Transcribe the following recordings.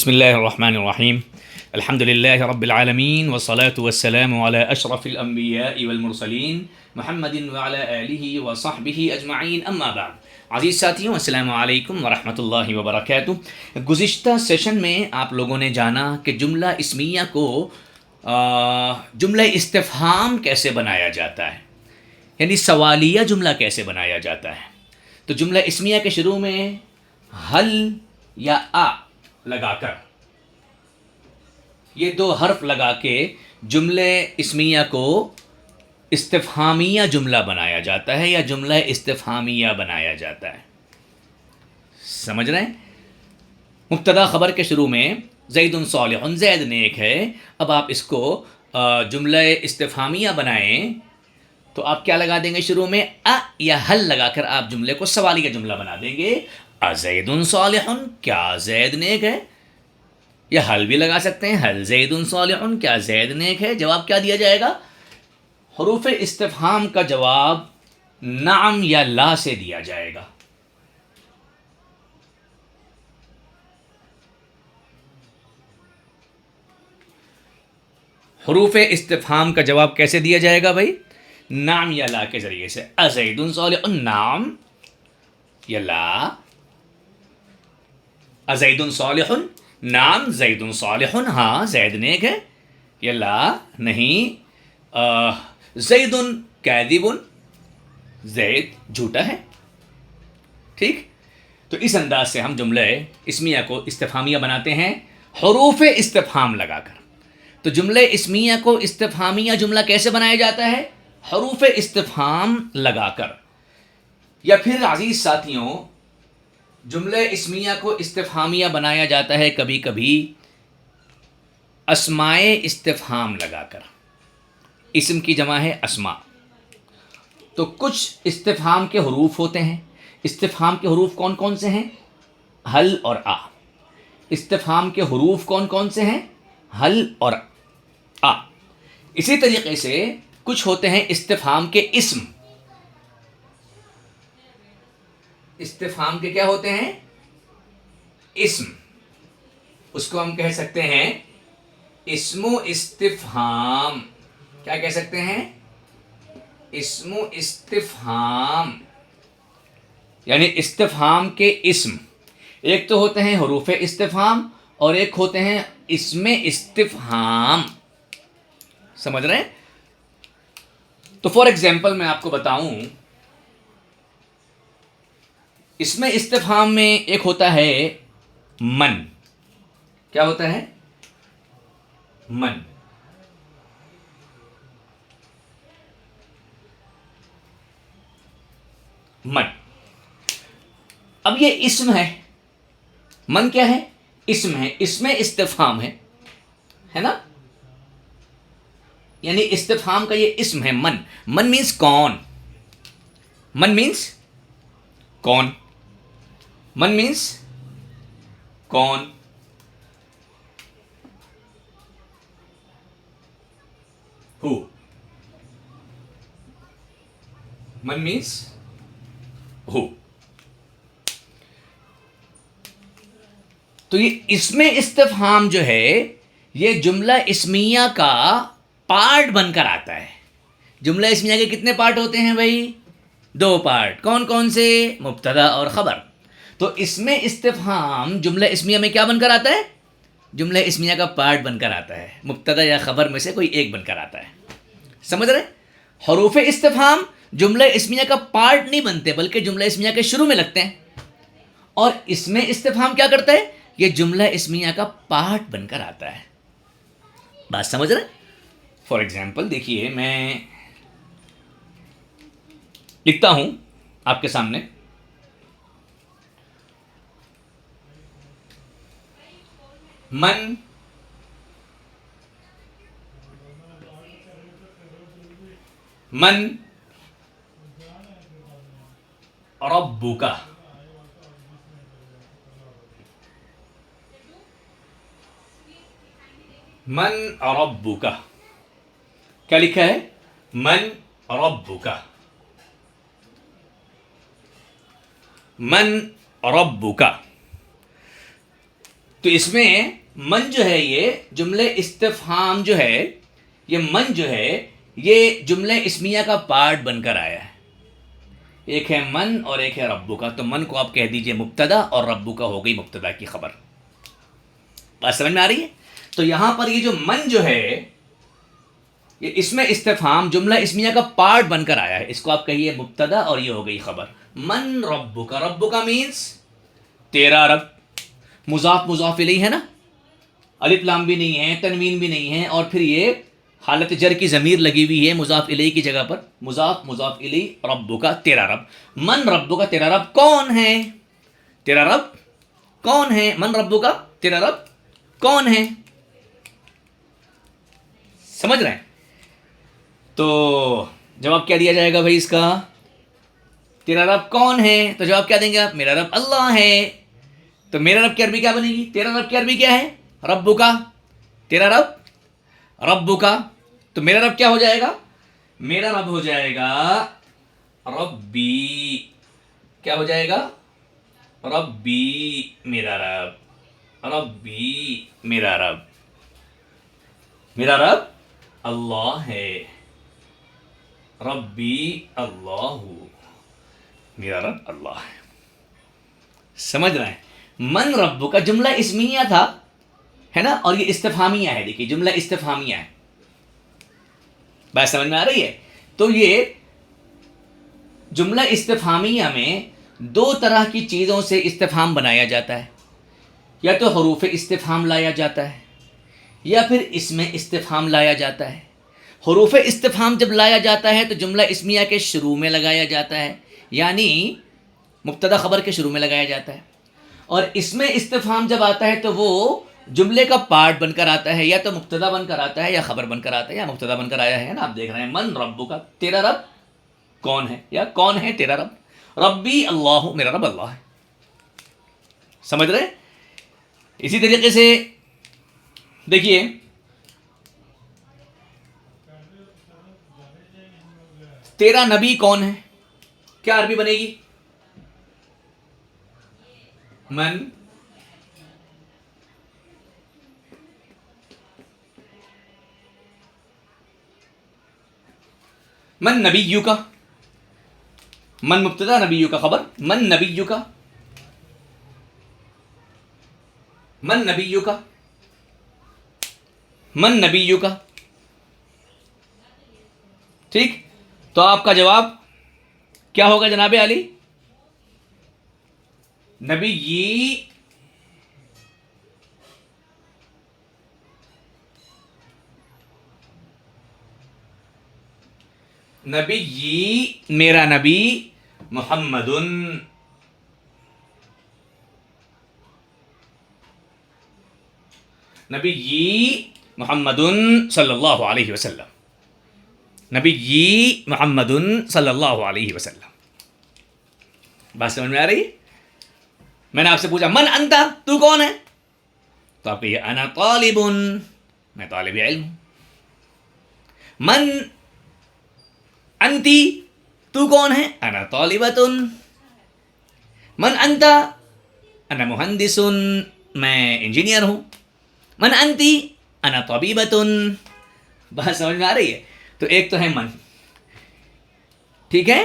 بسم الله الرحمن الرحيم. الحمد لله رب العالمين والصلاة والسلام على أشرف الأنبياء والمرسلين محمد وعلى آله وصحبه أجمعين أما بعد. عزیز ساتھیوں السلام علیکم ورحمۃ اللہ وبرکاتہ. گزشتہ سیشن میں آپ لوگوں نے جانا کہ جملہ اسمیہ کو جملہ استفہام کیسے بنایا جاتا ہے، یعنی سوالیہ جملہ کیسے بنایا جاتا ہے. تو جملہ اسمیہ کے شروع میں ہل یا آ لگا کر، یہ دو حرف لگا کے جملے اسمیہ کو استفہامیہ جملہ بنایا جاتا ہے یا جملہ استفہامیہ بنایا جاتا ہے. سمجھ رہے ہیں؟ مبتدا خبر کے شروع میں زید صالح، زید نیک ہے. اب آپ اس کو جملہ استفہامیہ بنائیں تو آپ کیا لگا دیں گے؟ شروع میں ا یا حل لگا کر آپ جملے کو سوالیہ جملہ بنا دیں گے. ازید صالح، کیا زید نیک ہے؟ یا حل بھی لگا سکتے ہیں، حل زید صالح، کیا زید نیک ہے؟ جواب کیا دیا جائے گا؟ حروف استفہام کا جواب نعم یا لا سے دیا جائے گا. حروف استفہام کا جواب کیسے دیا جائے گا بھائی؟ نعم یا لا کے ذریعے سے. ازید صالح نعم یا لا؟ ازید صالح نعم زید صالح، ہاں زید نیک ہے. یا لا نہیں، زید کاذب، زید جھوٹا ہے. ٹھیک؟ تو اس انداز سے ہم جملہ اسمیہ کو استفہامیہ بناتے ہیں حروف استفہام لگا کر. تو جملہ اسمیہ کو استفہامیہ جملہ کیسے بنایا جاتا ہے؟ حروف استفہام لگا کر. یا پھر عزیز ساتھیوں، جملہ اسمیہ کو استفہامیہ بنایا جاتا ہے کبھی کبھی اسمائے استفہام لگا کر. اسم کی جمع ہے اسماء. تو کچھ استفہام کے حروف ہوتے ہیں. استفہام کے حروف کون کون سے ہیں؟ حل اور آ. استفہام کے حروف کون کون سے ہیں؟ حل اور آ. اسی طریقے سے کچھ ہوتے ہیں استفہام کے اسم. استفہام کے کیا ہوتے ہیں؟ اسم. اس کو ہم کہہ سکتے ہیں اسم و استفہام. کیا کہہ سکتے ہیں؟ اسم و استفہام. یعنی استفہام کے اسم. ایک تو ہوتے ہیں حروف استفہام اور ایک ہوتے ہیں اسم استفہام. سمجھ رہے ہیں؟ تو فار ایگزامپل میں آپ کو بتاؤں، اسم استفہام میں ایک ہوتا ہے من. کیا ہوتا ہے؟ من. من. اب یہ اسم ہے. من کیا ہے؟ اسم ہے. اسم استفہام ہے نا؟ یعنی استفہام کا یہ اسم ہے من. من مینس کون. من مینس کون. من مینس کون. ہو. من مینس ہو. تو یہ اسم استفہام جو ہے یہ جملہ اسمیہ کا پارٹ بن کر آتا ہے. جملہ اسمیہ کے کتنے پارٹ ہوتے ہیں بھائی؟ دو پارٹ. کون کون سے؟ مبتدا اور خبر. تو اسم استفہام جملہ اسمیہ میں کیا بن کر آتا ہے؟ جملہ اسمیہ کا پارٹ بن کر آتا ہے. مبتدا یا خبر میں سے کوئی ایک بن کر آتا ہے. سمجھ رہے؟ حروف استفہام جملہ اسمیہ کا پارٹ نہیں بنتے بلکہ جملہ اسمیہ کے شروع میں لگتے ہیں. اور اسم استفہام کیا کرتا ہے؟ یہ جملہ اسمیہ کا پارٹ بن کر آتا ہے. بات سمجھ رہے؟ فار ایگزامپل دیکھیے، میں لکھتا ہوں آپ کے سامنے من من ربک. من ربک. کیا لکھا ہے؟ من ربک. من ربک. تو اس میں من جو ہے یہ جملے استفہام جو ہے، یہ من جو ہے یہ جملہ اسمیہ کا پارٹ بن کر آیا ہے. ایک ہے من اور ایک ہے ربو کا. تو من کو آپ کہہ دیجئے مبتدا اور ربو کا ہو گئی مبتدا کی خبر. بات سمجھ میں آ رہی ہے؟ تو یہاں پر یہ جو من جو ہے یہ اس میں استفہام جملہ اسمیہ کا پارٹ بن کر آیا ہے. اس کو آپ کہیے مبتدا اور یہ ہو گئی خبر. من ربو کا، ربو کا مینس تیرا رب. مضاف مضاف الیہ ہے نا، الف لام بھی نہیں ہے، تنوین بھی نہیں ہے، اور پھر یہ حالت جر کی ضمیر لگی ہوئی ہے مضاف الیہ کی جگہ پر. مضاف مضاف الیہ، ربو کا تیرا رب. من ربو کا تیرا رب کون ہے؟ تیرا رب کون ہے؟ من ربو کا تیرا رب کون ہے؟ سمجھ رہے ہیں؟ تو جواب کیا دیا جائے گا بھائی اس کا؟ تیرا رب کون ہے؟ تو جواب کیا دیں گے آپ؟ میرا رب اللہ ہے. تو میرا رب کی عربی کیا بنے گی؟ تیرا رب کی عربی کیا ہے؟ ربو کا. تیرا رب ربو کا. تو میرا رب کیا ہو جائے گا؟ میرا رب ہو جائے گا ربی. کیا ہو جائے گا؟ ربی میرا رب. ربی میرا رب. میرا رب اللہ ہے. ربی اللہ. میرا رب اللہ ہے. سمجھ رہے ہیں؟ من ربو کا جملہ اسمیہ تھا ہے نا، اور یہ استفہامیہ ہے. دیکھیے جملہ استفہامیہ ہے. بات سمجھ میں آ رہی ہے؟ تو یہ جملہ استفہامیہ میں دو طرح کی چیزوں سے استفہام بنایا جاتا ہے. یا تو حروف استفہام لایا جاتا ہے، یا پھر اس میں استفہام لایا جاتا ہے. حروف استفہام جب لایا جاتا ہے تو جملہ اسمیہ کے شروع میں لگایا جاتا ہے، یعنی مبتدا خبر کے شروع میں لگایا جاتا ہے. اور اس میں استفہام جب آتا ہے تو وہ جملے کا پارٹ بن کر آتا ہے، یا تو مبتدا بن کر آتا ہے، یا خبر بن کر آتا ہے، یا مبتدا بن کر آیا ہے نا. آپ دیکھ رہے ہیں من ربو کا تیرا رب کون ہے، یا کون ہے تیرا رب. ربی اللہ، میرا رب اللہ ہے. سمجھ رہے ہیں؟ اسی طریقے سے دیکھیے تیرا نبی کون ہے، کیا عربی بنے گی؟ من من نبیو کا. من مبتدا نبیو کا خبر. من نبیو کا. من نبیو کا. من نبیو کا. ٹھیک. تو آپ کا جواب کیا ہوگا جناب علی؟ نبی نبی میرا نبی محمد. نبی محمد صلی اللہ علیہ وسلم. نبی محمد صلی اللہ علیہ وسلم. بات سمجھ میں آ رہی ہے؟ میں نے آپ سے پوچھا من انتا، تو کون ہے؟ تو آپ کہیے انا طالب، میں طالب علم ہوں. من انتی، تو کون ہے؟ انا طالبۃ. من انتا، انا مہندس، میں انجینئر ہوں. من انتی، انا طبیبۃ. بات سمجھ میں آ رہی ہے؟ تو ایک تو ہے من، ٹھیک ہے.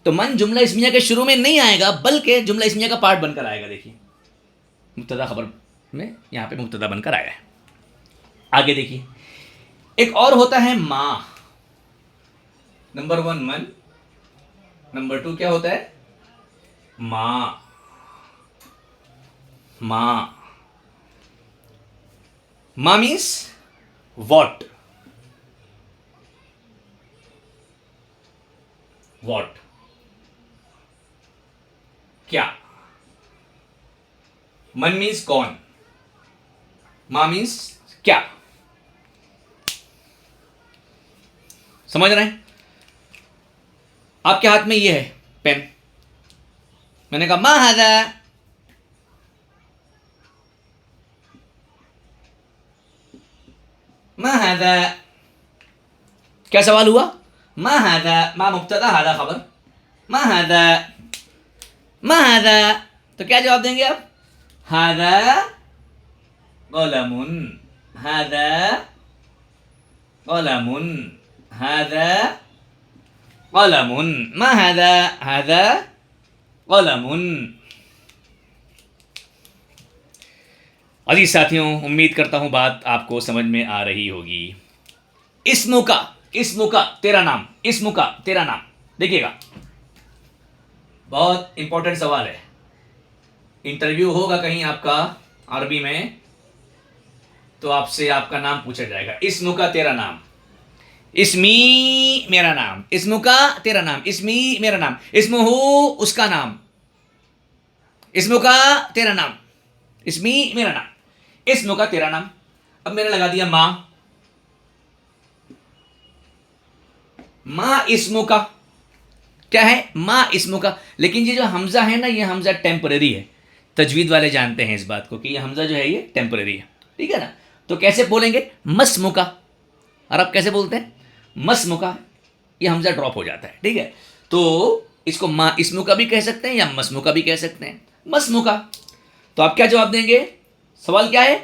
تو من جملہ اسمیہ کے شروع میں نہیں آئے گا، بلکہ جملہ اسمیہ کا پارٹ بن کر آئے گا. دیکھیے مبتدا خبر میں یہاں پہ مبتدا بن کر آیا ہے. آگے دیکھیے ایک اور ہوتا ہے ماں. نمبر 1 من، نمبر 2 کیا ہوتا ہے؟ ماں. ماں. ماں مینس واٹ. واٹ کیا. من مینس کون، ماں مینس کیا. سمجھ رہے ہیں؟ آپ کے ہاتھ میں یہ ہے پین. میں نے کہا ما ھذا، ما ھذا. کیا سوال ہوا؟ ما ھذا، ما مبتدا ھذا خبر. ما ھذا، ما ھذا. تو کیا جواب دیں گے آپ؟ ھذا قلم هذا قلم هذا قلم ما هذا هذا قلم. عزیز ساتھیوں، امید کرتا ہوں بات آپ کو سمجھ میں آ رہی ہوگی. اسم کا تیرا نام، اسم کا تیرا نام. دیکھیے گا، بہت امپورٹنٹ سوال ہے. انٹرویو ہوگا کہیں آپ کا عربی میں تو آپ سے آپ کا نام پوچھا جائے گا. اسم کا تیرا نام، اسمی میرا نام، اسم کا تیرا نام، اسمی میرا نام، اسم ہو اس کا نام، اسم کا تیرا نام، اسمی میرا نام، اسم کا تیرا نام. اب میں نے لگا دیا ماں اسم کا کیا ہے؟ ماں اسم کا. لیکن یہ جو حمزہ ہے نا، یہ حمزہ ٹیمپرری ہے. تجوید والے جانتے ہیں اس بات کو کہ یہ حمزہ جو ہے یہ ٹیمپرری ہے. ٹھیک ہے نا؟ تو کیسے بولیں گے؟ مسم کا. عرب کیسے بولتے ہیں؟ مسم کا. یہ حمزہ ڈراپ ہو جاتا ہے. ٹھیک ہے؟ تو اس کو ماں اسم کا بھی کہہ سکتے ہیں یا مسم کا بھی کہہ سکتے ہیں. مسم کا. تو آپ کیا جواب دیں گے؟ سوال کیا ہے؟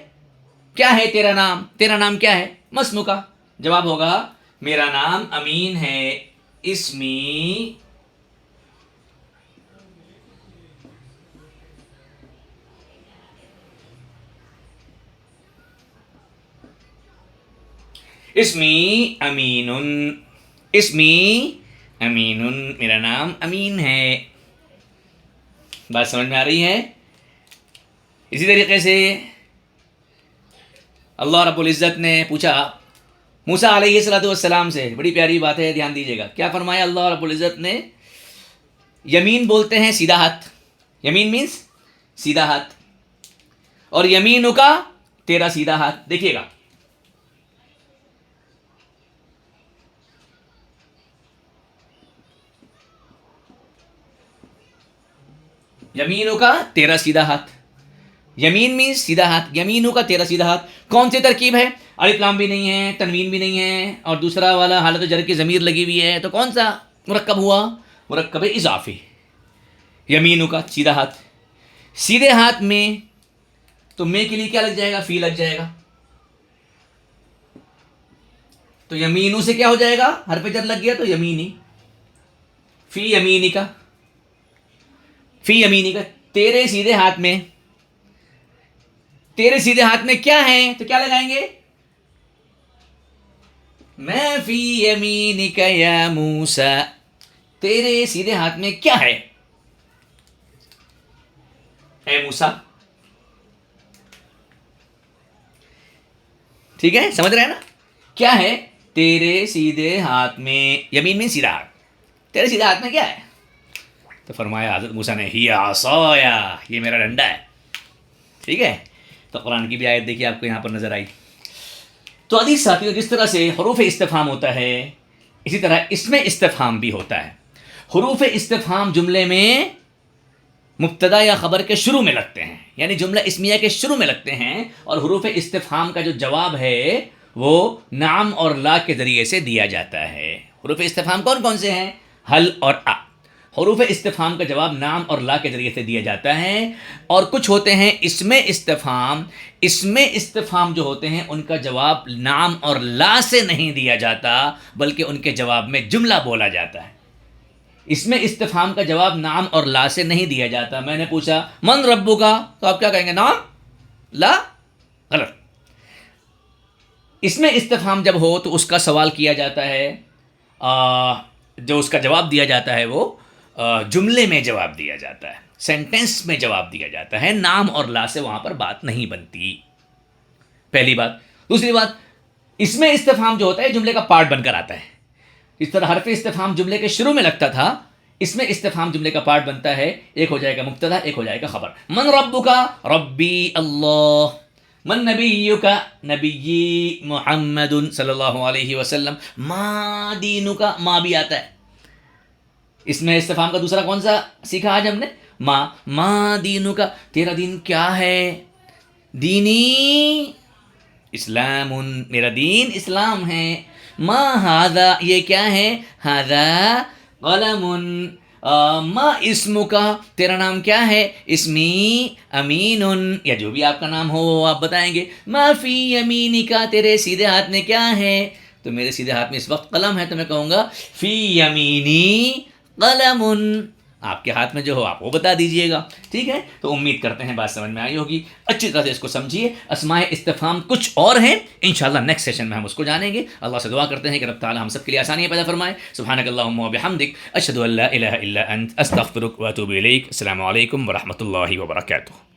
کیا ہے تیرا نام؟ تیرا نام کیا ہے؟ مسم کا. جواب ہوگا میرا نام امین ہے، اسمی اسمی امین، اسمی امین، میرا نام امین ہے. بات سمجھ میں آ رہی ہے؟ اسی طریقے سے اللہ رب العزت نے پوچھا موسیٰ علیہ السلام سے. بڑی پیاری بات ہے، دھیان دیجیے گا. کیا فرمایا اللہ رب العزت نے؟ یمین بولتے ہیں سیدھا ہاتھ، یمین مینس سیدھا ہاتھ، اور یمینو کا تیرا سیدھا ہاتھ. دیکھیے گا، یمینو کا تیرا سیدھا ہاتھ. یمین مینس سیدھا ہاتھ، یمینو کا تیرا سیدھا ہاتھ. کون سی ترکیب ہے؟ الف لام بھی نہیں ہے، تنوین بھی نہیں ہے، اور دوسرا والا حالت جر کی ضمیر لگی ہوئی ہے. تو کون سا مرکب ہوا؟ مرکب اضافی. یمینو کا سیدھا ہاتھ. سیدھے ہاتھ میں تو میں کے لیے کیا لگ جائے گا؟ فی لگ جائے گا. تو یمینو سے کیا ہو جائے گا؟ حرف جر لگ گیا تو یمینی. فی یمینی کا، فی یمینی کا. تیرے سیدھے ہاتھ میں، تیرے سیدھے ہاتھ میں کیا ہے؟ تو کیا لگائیں گے؟ میں فی یمینک یا موسیٰ. تیرے سیدھے ہاتھ میں کیا ہے اے موسیٰ؟ ٹھیک ہے، سمجھ رہے ہیں نا؟ کیا ہے تیرے سیدھے ہاتھ میں؟ یمین میں سیدھا ہاتھ. تیرے سیدھے ہاتھ میں کیا ہے؟ تو فرمایا حضرت موسیٰ نے ہی عصایا، یہ میرا ڈنڈا ہے. ٹھیک ہے؟ تو قرآن کی بھی آیت دیکھیے آپ کو یہاں پر نظر آئی. تو عزیز ساتھیوں، جس طرح سے حروف استفہام ہوتا ہے، اسی طرح اس میں استفہام بھی ہوتا ہے. حروف استفہام جملے میں مبتدا یا خبر کے شروع میں لگتے ہیں، یعنی جملہ اسمیہ کے شروع میں لگتے ہیں، اور حروف استفہام کا جو جواب ہے وہ نعم اور لا کے ذریعے سے دیا جاتا ہے. حروف استفہام کون کون سے ہیں؟ حل اور آ. حروف استفہام کا جواب نام اور لا کے ذریعے سے دیا جاتا ہے. اور کچھ ہوتے ہیں اسم استفہام، اسم استفہام جو ہوتے ہیں ان کا جواب نام اور لا سے نہیں دیا جاتا، بلکہ ان کے جواب میں جملہ بولا جاتا ہے. اسم استفہام کا جواب نام اور لا سے نہیں دیا جاتا. میں نے پوچھا من ربو کا، تو آپ کیا کہیں گے؟ نام، لا. غلط. اسم استفہام جب ہو تو اس کا سوال کیا جاتا ہے، جو اس کا جواب دیا جاتا ہے وہ جملے میں جواب دیا جاتا ہے، سینٹینس میں جواب دیا جاتا ہے. نام اور لا سے وہاں پر بات نہیں بنتی. پہلی بات. دوسری بات، اسم استفہام جو ہوتا ہے جملے کا پارٹ بن کر آتا ہے. اس طرح حرف استفہام جملے کے شروع میں لگتا تھا، اس میں استفہام جملے کا پارٹ بنتا ہے. ایک ہو جائے گا مبتدا، ایک ہو جائے گا خبر. من ربک، ربی اللہ. من نبیک، نبی محمد صلی اللہ علیہ وسلم. ما دینک، ما بھی آتا ہے. اس میں استفہام کا دوسرا کون سا سیکھا آج ہم نے؟ ما دینک، تیرا دین کیا ہے؟ دینی اسلام، میرا دین اسلام ہے. ما ہاذا، یہ کیا ہے؟ ہاذا قلم، ما اسم کا، تیرا نام کیا ہے؟ اسمی امین، یا جو بھی آپ کا نام ہو وہ آپ بتائیں گے. ما فی یمینی کا، تیرے سیدھے ہاتھ میں کیا ہے؟ تو میرے سیدھے ہاتھ میں اس وقت قلم ہے، تو میں کہوں گا فی یمینی قلم. آپ کے ہاتھ میں جو ہو آپ وہ بتا دیجئے گا. ٹھیک ہے، تو امید کرتے ہیں بات سمجھ میں آئی ہوگی. اچھی طرح سے اس کو سمجھیے. اسماء استفہام کچھ اور ہیں، انشاءاللہ نیکسٹ سیشن میں ہم اس کو جانیں گے. اللہ سے دعا کرتے ہیں کہ رب تعالیٰ ہم سب کے لیے آسانیاں پیدا فرمائے. سبحانک اللہم و بحمدک، اشہدو ان لا الہ الا انت، استغفرک و اتوب الیک. السلام علیکم ورحمۃ اللہ وبرکاتہ.